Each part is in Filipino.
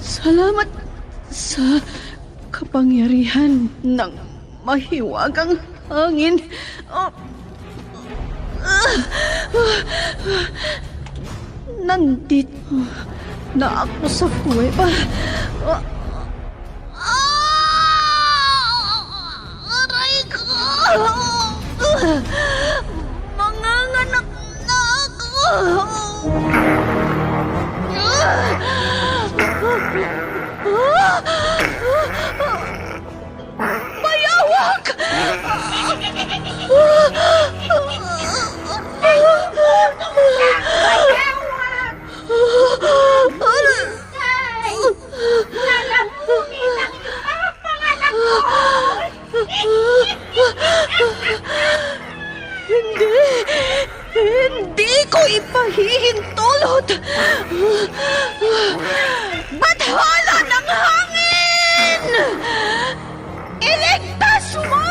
Salamat sa kapangyarihan ng mahiwagang hangin. Nandito na ako sa kuweba. Aray ko! Manganganak na ako! Bayawak! Hindi ko ipahihintulot. Bathala ng hangin! Iligtas mo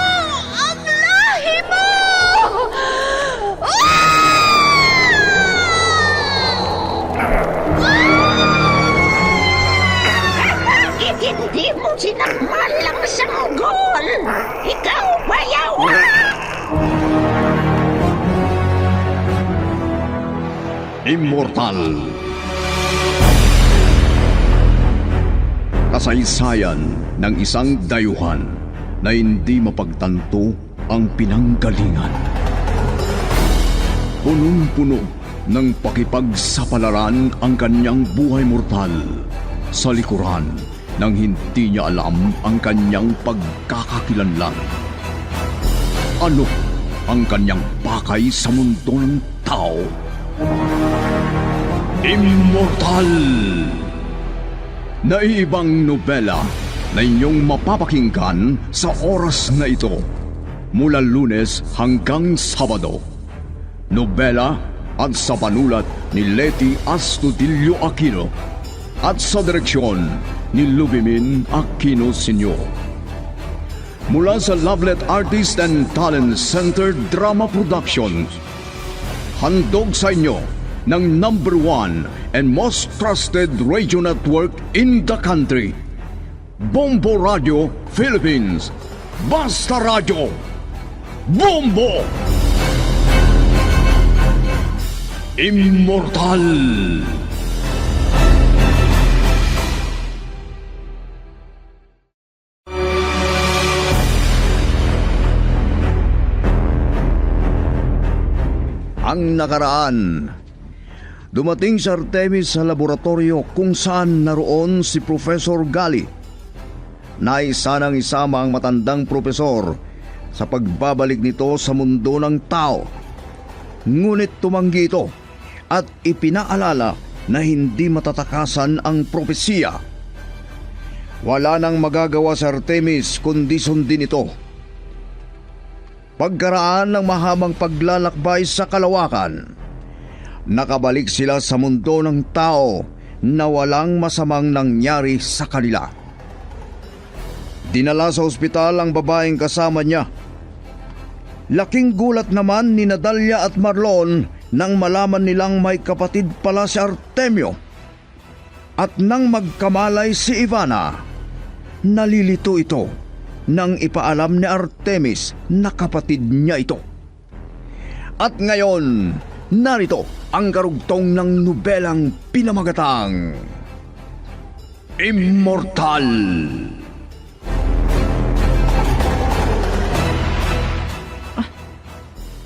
ang lahi mo! Bakit hindi mo sinakmal ang sanggol? Ikaw, bayawak! Immortal. Kasaysayan ng isang dayuhan na hindi mapagtanto ang pinanggalingan. Punong-puno ng pakipagsapalaran ang kanyang buhay mortal sa likuran nang hindi niya alam ang kanyang pagkakakilanlan. Ano ang kanyang pakay sa mundo ng tao? Immortal! Naiibang nobela na inyong mapapakinggan sa oras na ito mula Lunes hanggang Sabado. Nobela at sa panulat ni Leti Astudillo Aquino at sa direksyon ni Lubimin Aquino Sr. Mula sa Lovelet Artist and Talent Center Drama Productions, handog sa inyo ng #1 and most trusted radio network in the country, Bombo Radio Philippines. Basta Radio Bombo! Immortal! Ang nakaraan. Dumating si Artemis sa laboratorio kung saan naroon si Professor Gali. Naisa nang isama ang matandang propesor sa pagbabalik nito sa mundo ng tao. Ngunit tumanggi ito at ipinaalala na hindi matatakasan ang propesiya. Wala nang magagawa si Artemis kundi sundin ito. Pagkaraan ng mahabang paglalakbay sa kalawakan, nakabalik sila sa mundo ng tao na walang masamang nangyari sa kanila. Dinala sa ospital ang babaeng kasama niya. Laking gulat naman ni Nadalia at Marlon nang malaman nilang may kapatid pala si Artemio. At nang magkamalay si Ivana, nalilito ito nang ipaalam ni Artemis na kapatid niya ito. At ngayon, narito ang karugtong ng nobelang pinamagatang Immortal.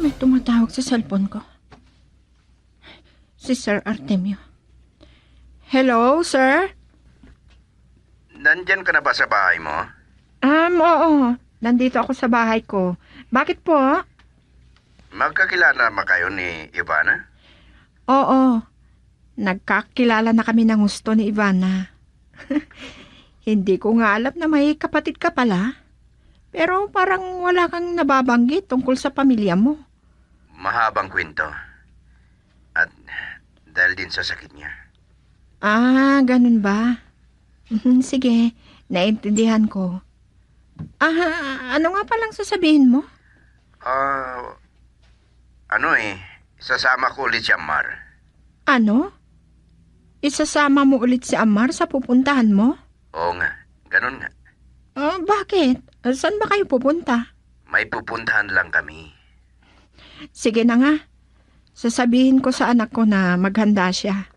May tumatawag sa cellphone ko. Si Sir Artemio. Hello, sir? Nandyan ka na ba sa bahay mo? Oo. Nandito ako sa bahay ko. Bakit po? Magkakilala ba kayo ni Ivana? Oo. Nagkakilala na kami ng gusto ni Ivana. Hindi ko nga alam na may kapatid ka pala. Pero parang wala kang nababanggit tungkol sa pamilya mo. Mahabang kwento. At dahil din sa sakit niya. Ganun ba? Sige, naintindihan ko. Ano nga palang sasabihin mo? Sasama ko ulit si Amar. Ano? Isasama mo ulit si Amar sa pupuntahan mo? Oo nga, ganun nga. Bakit? Saan ba kayo pupunta? May pupuntahan lang kami. Sige na nga. Sasabihin ko sa anak ko na maghanda siya.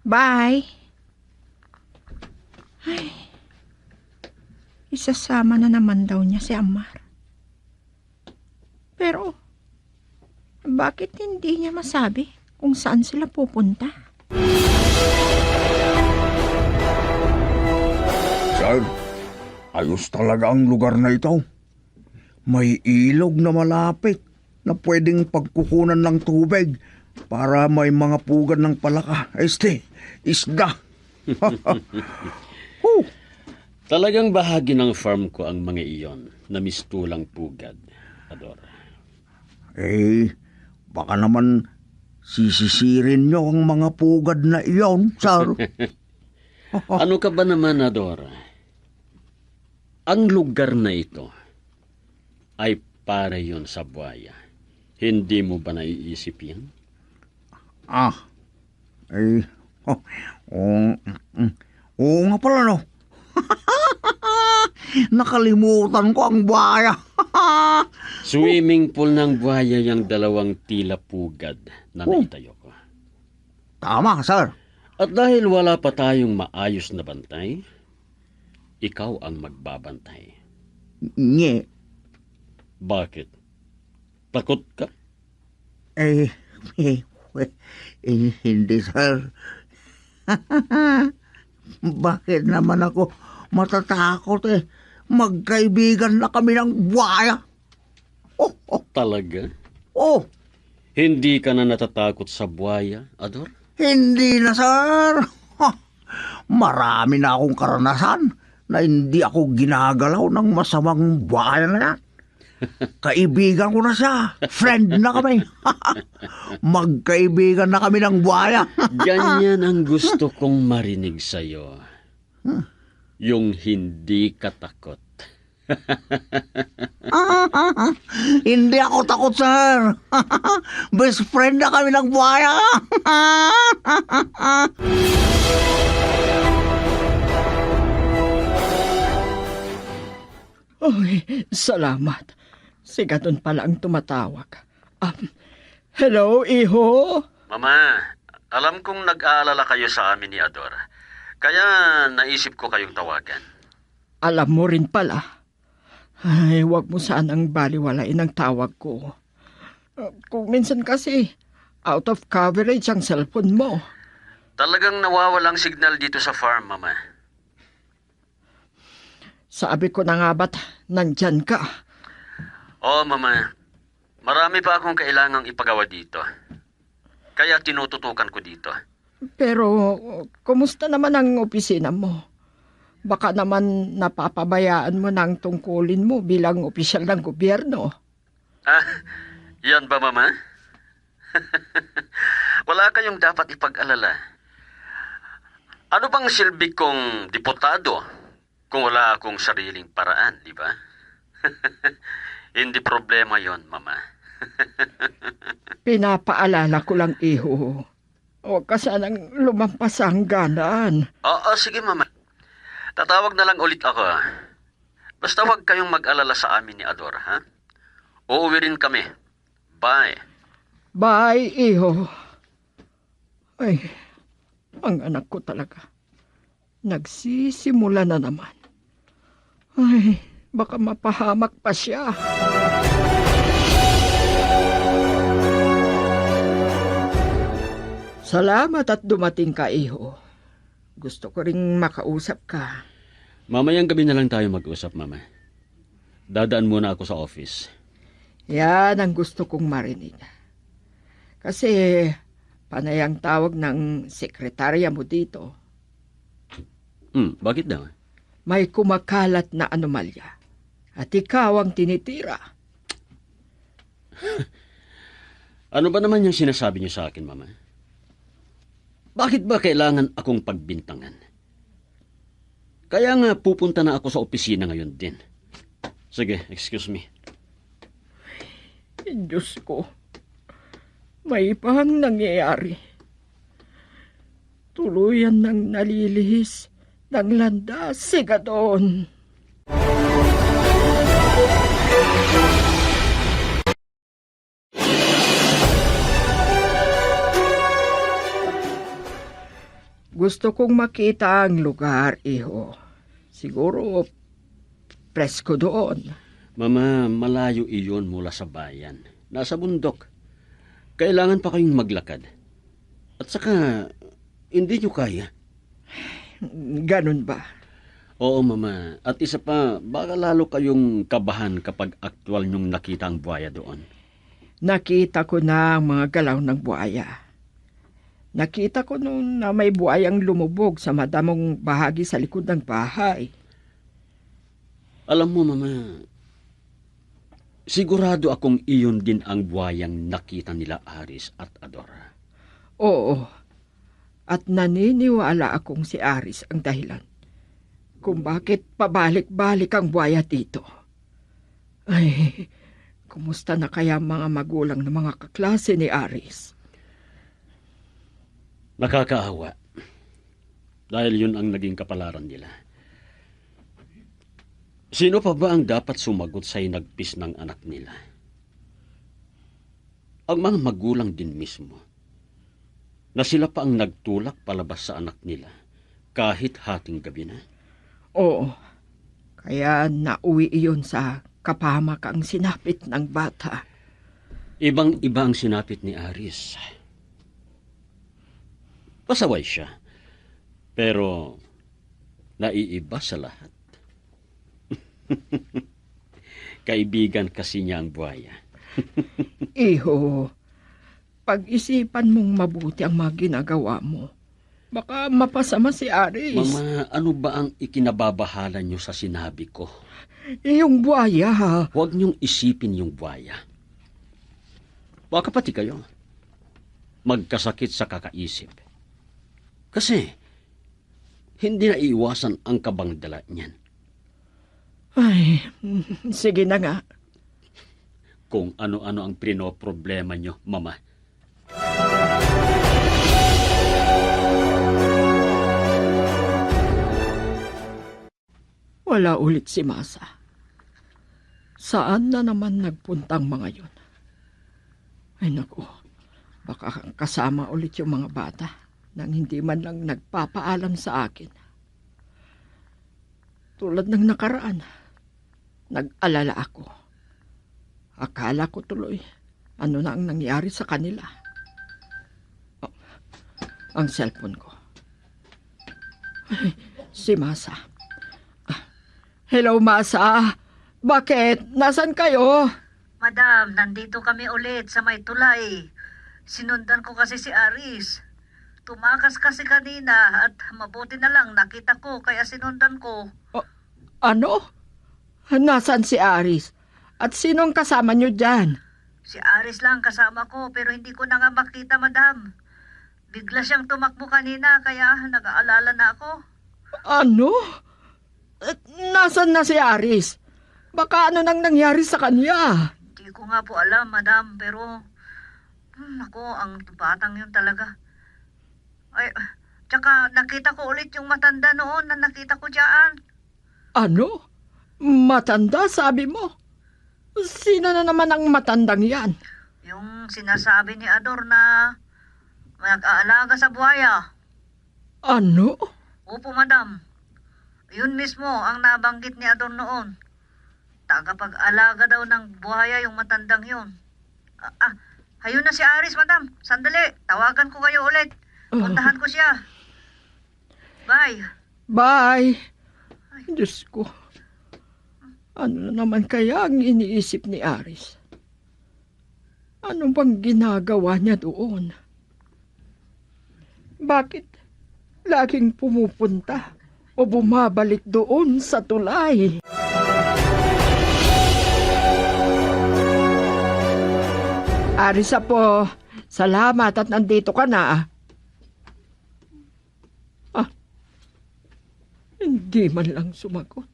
Bye! Ay, isasama na naman daw niya si Amar. Pero, bakit hindi niya masabi kung saan sila pupunta? Sir, ayos talaga ang lugar na ito. May ilog na malapit na pwedeng pagkukunan ng tubig para may mga pugan ng palaka. Isda. Talagang bahagi ng farm ko ang mga iyon na mistulang pugad, Ador. Baka naman sisisirin nyo ang mga pugad na iyon, sir. Ano ka ba naman, Ador? Ang lugar na ito ay para yon sa buhaya. Hindi mo ba naiisip yan? Oo nga pala, no? Nakalimutan ko ang buhaya. Swimming pool ng buhaya yung 2 tila pugad na naitayo ko. Tama, sir. At dahil wala pa tayong maayos na bantay, ikaw ang magbabantay. Nye. Bakit? Takot ka? Hindi, sir. Bakit naman ako matatakot Magkaibigan na kami ng buhaya. Talaga? Oh, Hindi ka na natatakot sa buhaya, Ador? hindi na, sir. Marami na akong karanasan na hindi ako ginagalaw ng masamang buhaya na yan. Kaibigan ko na siya. Friend na kami. Magkaibigan na kami ng buhaya. Ganyan ang gusto kong marinig sa'yo. Yung hindi ka takot. Hindi ako takot, sir. Best friend na kami ng buhaya. Ay, salamat. Si Gadon pala ang tumatawag. Hello, iho? Mama, alam kong nag-aalala kayo sa amin ni Ador. Kaya naisip ko kayong tawagan. Alam mo rin pala. Ay, wag mo sanang baliwalain ang tawag ko. Kung minsan kasi, out of coverage ang cellphone mo. Talagang nawawalang signal dito sa farm, Mama. Sabi ko na nga ba't nandyan ka? Oo, Mama. Marami pa akong kailangang ipagawa dito. Kaya tinututukan ko dito. Pero, kumusta naman ang opisina mo? Baka naman napapabayaan mo ng tungkulin mo bilang opisyal ng gobyerno. Yan ba, Mama? Wala kayong dapat ipag-alala. Ano bang silbi kong diputado kung wala akong sariling paraan, di ba? Hindi problema yon, Mama. Pinapaalala ko lang, iho. Huwag ka sanang lumampas sa hangganan. Oo, sige, Mama. Tatawag na lang ulit ako. Basta huwag kayong mag-alala sa amin ni Ador, ha? Uuwi rin kami. Bye. Bye, iho. Ay, ang anak ko talaga. Nagsisimula na naman. Ay, baka mapahamak pa siya. Salamat at dumating ka, iho. Gusto ko ring makausap ka. Mamayang gabi na lang tayo mag-usap, Mama. Dadaan muna ako sa office. Yan ang gusto kong marinig. Kasi panay ang tawag ng sekretarya mo dito. Bakit daw? May kumakalat na anomalya. At ikaw ang tinitira. Ano ba naman yung sinasabi niyo sa akin, Mama? Bakit ba kailangan akong pagbintangan? Kaya nga pupunta na ako sa opisina ngayon din. Sige, excuse me. Diyos ko, may pang nangyayari. Tuluyan nang nalilihis ng landas si Gadon. Gusto kong makita ang lugar, iho. Siguro, presko doon. Mama, malayo iyon mula sa bayan. Nasa bundok. Kailangan pa kayong maglakad. At saka, hindi nyo kaya. Ganun ba? Oo, Mama. At isa pa, baka lalo kayong kabahan kapag aktwal nyong nakita ang buhaya doon. Nakita ko na ang mga galaw ng buhaya. Nakita ko noon na may buhayang lumubog sa madamong bahagi sa likod ng bahay. Alam mo, Mama, sigurado akong iyon din ang buhayang nakita nila Aris at Adora. Oo, at naniniwala akong si Aris ang dahilan kung bakit pabalik-balik ang buhaya dito. Ay, kumusta na kaya ang mga magulang ng mga kaklase ni Aris? Nakakaawa. Dahil yun ang naging kapalaran nila. Sino pa ba ang dapat sumagot sa hinagpis ng anak nila? Ang mga magulang din mismo. Na sila pa ang nagtulak palabas sa anak nila kahit hating gabi na. Oo, kaya nauwi iyon sa kapahamakang sinapit ng bata. Ibang-iba ang sinapit ni Aris. Pasaway siya, pero naiiba sa lahat. Kaibigan kasi niya ang buhaya. Iho, pag-isipan mong mabuti ang mga ginagawa mo. Baka mapasama si Aris. Mama, ano ba ang ikinababahala niyo sa sinabi ko? Yung buhaya, ha? Huwag niyong isipin yung buhaya. Baka pati kayo magkasakit sa kakaisip. Kasi hindi na iiwasan ang kabangdala niyan. Ay, sige na nga. Kung ano-ano ang pinoproblema niyo, Mama. Wala ulit si Masa. Saan na naman nagpuntang mga yun? Ay naku, baka kasama ulit yung mga bata nang hindi man lang nagpapaalam sa akin. Tulad ng nakaraan, nag-alala ako. Akala ko tuloy, ano na ang nangyari sa kanila. Oh, ang cellphone ko. Ay, si Masa. Hello, Masa. Bakit? Nasaan kayo? Madam, nandito kami ulit sa may tulay. Sinundan ko kasi si Aris. Tumakas kasi kanina at mabuti na lang nakita ko kaya sinundan ko. Ano? Nasaan si Aris? At sinong kasama niyo dyan? Si Aris lang kasama ko pero hindi ko na nga makita, madam. Bigla siyang tumakbo kanina kaya nag-aalala na ako. Ano? Nasaan na si Aris? Baka ano nang nangyari sa kanya? Hindi ko nga po alam, madam, pero ako, ang batang yun talaga. Ay, tsaka nakita ko ulit yung matanda noon na nakita ko dyan. Ano? Matanda, sabi mo? Sino na naman ang matandang yan? Yung sinasabi ni Ador na nag-aalaga sa buhaya. Ano? Opo, madam. Yun mismo ang nabanggit ni Ador noon. Tagapag-alaga daw ng buhaya yung matandang yun. Hayun na si Aris, madam. Sandali, tawagan ko kayo ulit. Puntahan ko siya. Bye. Bye. Diyos ko. Ano na naman kaya ang iniisip ni Aris? Ano bang ginagawa niya doon? Bakit laging pumupunta o bumabalik doon sa tulay? Arisa po, salamat at nandito ka na. Hindi man lang sumagot.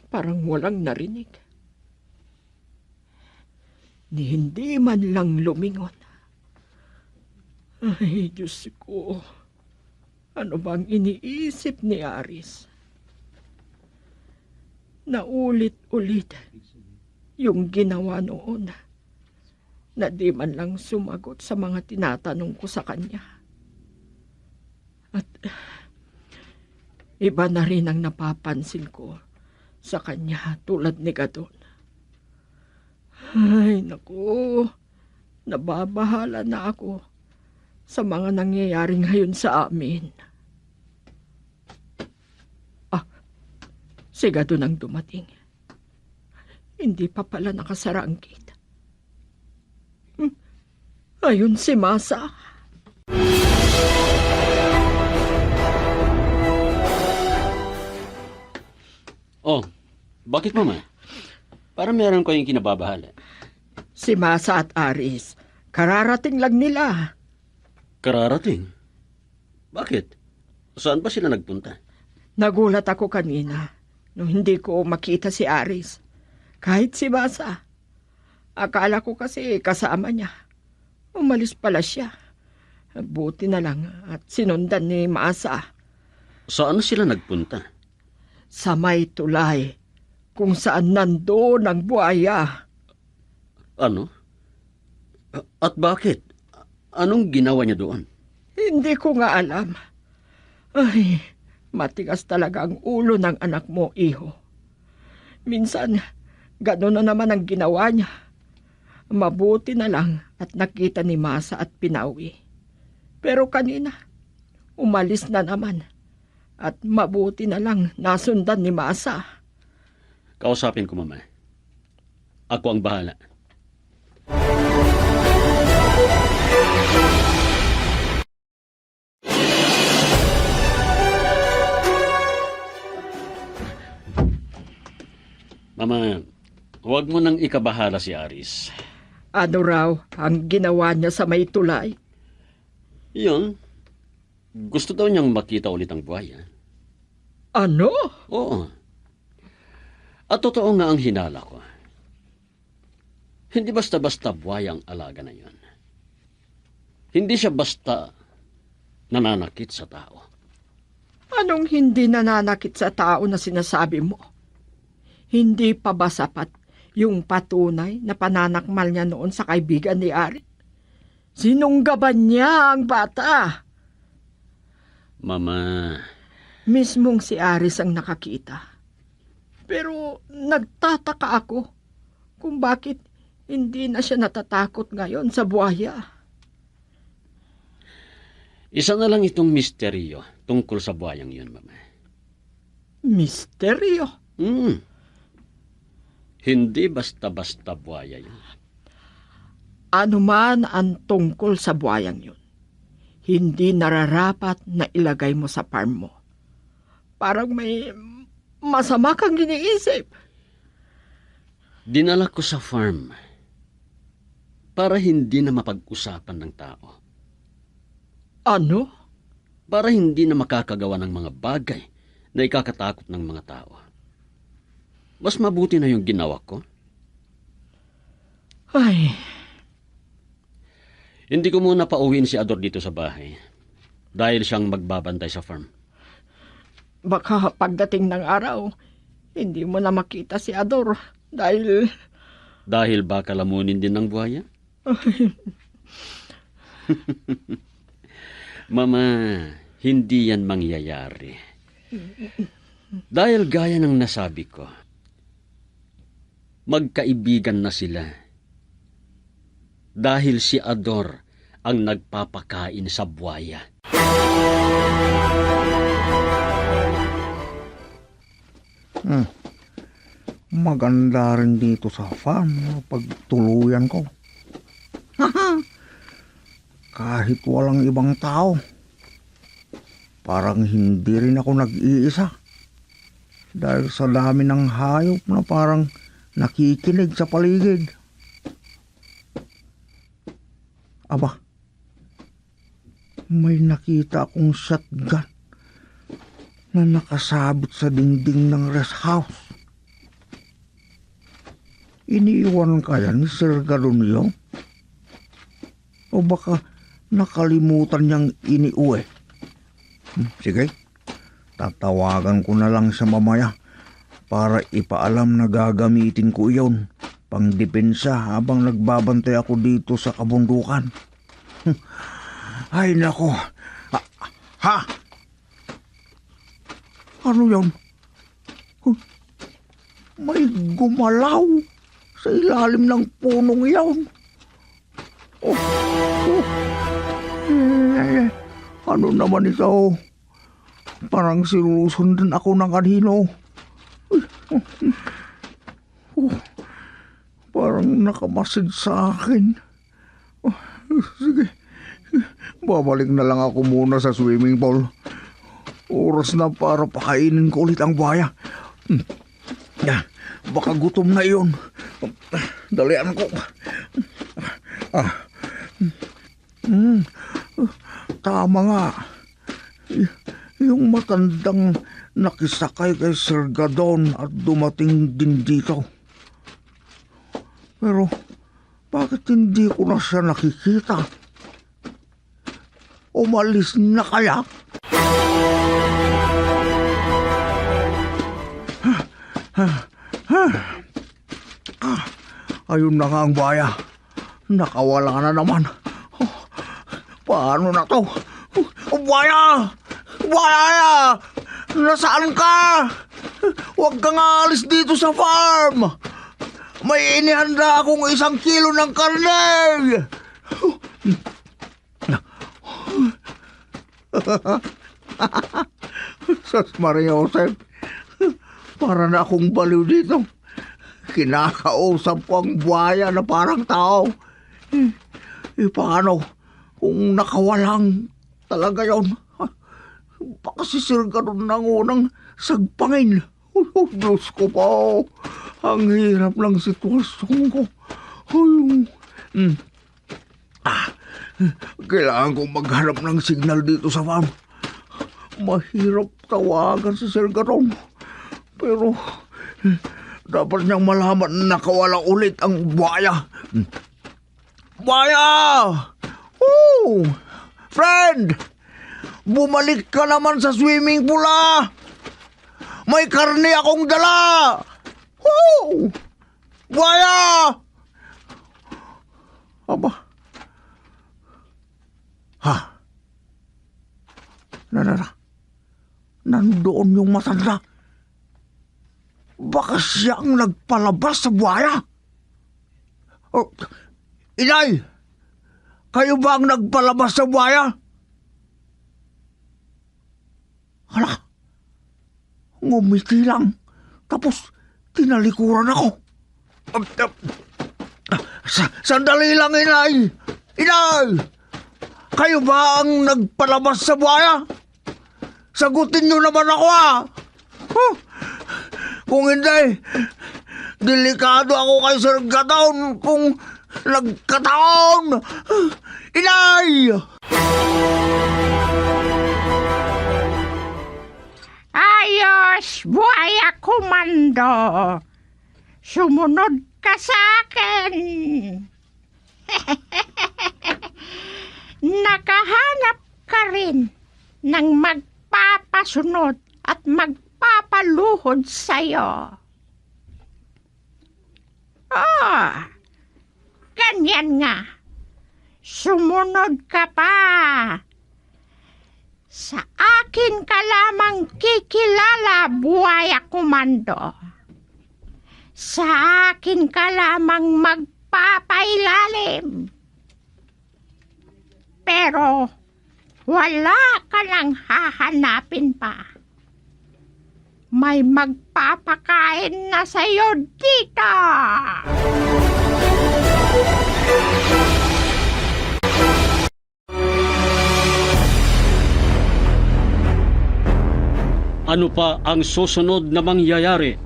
Parang walang narinig. Ni hindi man lang lumingon. Ay, Diyos ko. Ano bang iniisip ni Aris? Naulit-ulit yung ginawa noon na di man lang sumagot sa mga tinatanong ko sa kanya. At iba na rin ang napapansin ko sa kanya tulad ni Gadon. Ay, naku, nababahala na ako sa mga nangyayari ngayon sa amin. Si Gadon ang dumating. Hindi pa pala nakasara ang gate. Ayun si Masa. Oh, bakit mama? Para meron kayong kinababahala. Si Masa at Aris, kararating lang nila. Kararating? Bakit? Saan ba sila nagpunta? Nagulat ako kanina nung hindi ko makita si Aris. Kahit si Masa. Akala ko kasi kasama niya. Umalis pala siya. Buti na lang at sinundan ni Masa. Saan sila nagpunta? Sa may tulay, kung saan nandoon ang buhaya. Ano? At bakit? Anong ginawa niya doon? Hindi ko nga alam. Ay, matigas talaga ang ulo ng anak mo, iho. Minsan, gano'n na naman ang ginawa niya. Mabuti na lang at nakita ni Masa at pinawi. Pero kanina, umalis na naman. At mabuti na lang nasundan ni Masa. Kausapin ko, mama. Ako ang bahala. Mama, huwag mo nang ikabahala si Aris. Ano raw ang ginawa niya sa may tulay? Iyon, gusto daw niyang makita ulit ang buhaya. Ano? Oo. At totoo nga ang hinala ko. Hindi basta-basta buhaya ang alaga na yun. Hindi siya basta nananakit sa tao. Anong hindi nananakit sa tao na sinasabi mo? Hindi pa ba sapat yung patunay na pananakmal niya noon sa kaibigan ni Ari? Sinunggaban niya ang bata. Mama, Mismong si Aris ang nakakita. Pero nagtataka ako kung bakit hindi na siya natatakot ngayon sa buhaya. isa na lang itong misteryo tungkol sa buhayang yun, mama. Misteryo. Hindi basta-basta buhaya yun. Ano man ang tungkol sa buhayang yun, hindi nararapat na ilagay mo sa farm mo. Parang may masama kang iniisip. Dinala ko sa farm para hindi na mapag-usapan ng tao. Ano? Para hindi na makakagawa ng mga bagay na ikakatakot ng mga tao. Mas mabuti na yung ginawa ko. Ay, Hindi ko muna pauwiin si Ador dito sa bahay dahil siyang magbabantay sa farm. baka pagdating ng araw, hindi mo na makita si Ador dahil... Dahil baka lamunin din ng buhaya? Mama, hindi yan mangyayari. Dahil gaya ng nasabi ko, magkaibigan na sila. Dahil si Ador ang nagpapakain sa buhaya. Maganda rin dito sa farm pagtuluyan ko. Kahit walang ibang tao, parang hindi rin ako nag-iisa. Dahil sa dami ng hayop na parang nakikinig sa paligid. Aba, may nakita akong shotgun na nakasabit sa dingding ng rest house. Iniiwan kaya ni Sir Garunio? O baka nakalimutan niyang iniuwi? Sige, tatawagan ko na lang sa mamaya para ipaalam na gagamitin ko iyon pang depensa habang nagbabantay ako dito sa kabundukan. Ay nako. Ha? Ano yun? May gumalaw sa ilalim ng punong iyon. Ano naman ito? Parang sinusundan ako ng kanino. Parang nakamasid sa akin. Sige, babalik na lang ako muna sa swimming pool. Oras na para pakainin ko ulit ang buhaya. Baka gutom na iyon. Dalian ko. Tama nga. Yung matandang nakisakay kay Sir Gadon at dumating din dito. Pero bakit hindi ko na siya nakikita? Umalis na kaya? Ayun na nga ang baya. Nakawala na naman. Paano na to? Baya! Baya! Nasaan ka? Huwag kang aalis dito sa farm. May inihanda akong 1 kilo ng karne. Sas Maria Josep, para na akong baliw dito. Kinakausap ko ang buhaya na parang tao. Paano kung nakawalang talaga yon? Baka si Sir Gadon nang unang sagpangin. Diyos ko po, ang hirap ng sitwasyon ko. Kailangan kong maghanap ng signal dito sa farm. Mahirap tawagan si Sir Gadon. Pero dapat niyang malaman na nakawala ulit ang buhaya. Buhaya! Oh! Friend! Bumalik ka naman sa swimming pool, ah! May karne akong dala! Oh! Buhaya! Aba? Ha? Nandoon yung matanda. Baka siyang nagpalabas sa buhaya. Oh, Inay! Kayo ba ang nagpalabas sa buhaya? Hala, ngumiti lang. Tapos, tinalikuran ako. Sandali lang, Inay! Inay! Kayo ba ang nagpalabas sa buhaya? Sagutin niyo naman ako, ah! Huh? Kung hindi, delikado ako kay Sir Gadon kung nagkataon. Inay! Ayos, buhaya komando. Sumunod ka sa akin. Nakahanap ka rin ng magpapasunod at magpapaluhod sa'yo. Ganyan nga. Sumunod ka pa. Sa akin ka lamang kikilala, buhaya komando. Sa akin ka lamang magpapailalim. Pero wala ka lang hahanapin pa. May magpapakain na sa'yo dito. Ano pa ang susunod na mangyayari?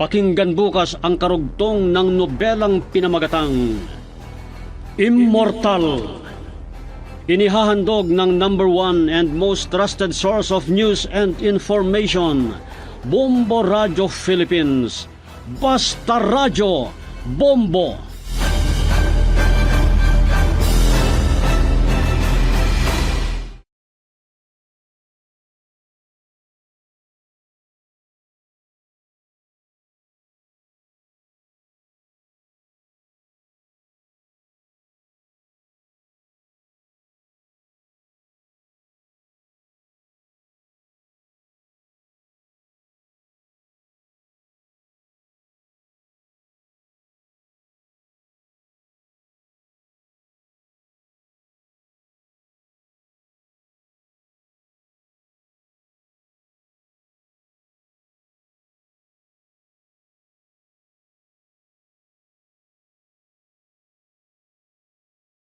Pakinggan bukas ang karugtong ng nobelang pinamagatang Immortal. Inihahandog ng #1 and most trusted source of news and information, Bombo Radio Philippines. Basta Radio Bombo.